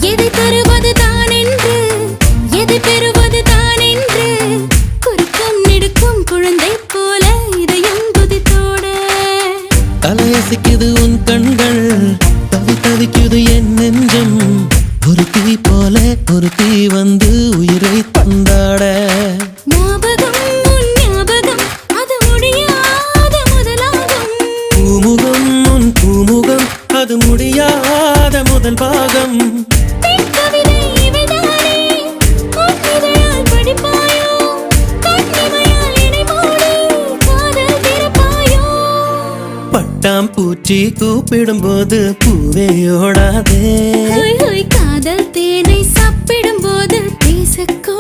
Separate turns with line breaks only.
எதை தருவது தான் என்று எதை பெறுவது தான் என்று குறுக்கம் நெடுக்கும் குழந்தை போல இதயம் குதித்தோட
தலையசைக்குது உன் கண்கள் தவிக்குது என் நெஞ்சம் ஒரு தீ போல ஒரு தீ வந்து உயிரை தந்தாட
ஞாபகம் உன் ஞாபகம் அது முடியாத முதலாகும்
பூமுகம் உன் பூமுகம் அது முடியாத முதல் பாகம்
கவிதை இவைதானே உன் இதழால் படிப்பாயோ கண்ணிமையால் என்னை மூடி காதல் திறப்பாயோ
பட்டாம் பூச்சி கூப்பிடும் போது பூவே ஓடாதே
காதல் தேனை சாப்பிடும் போது பேசக்கூடாது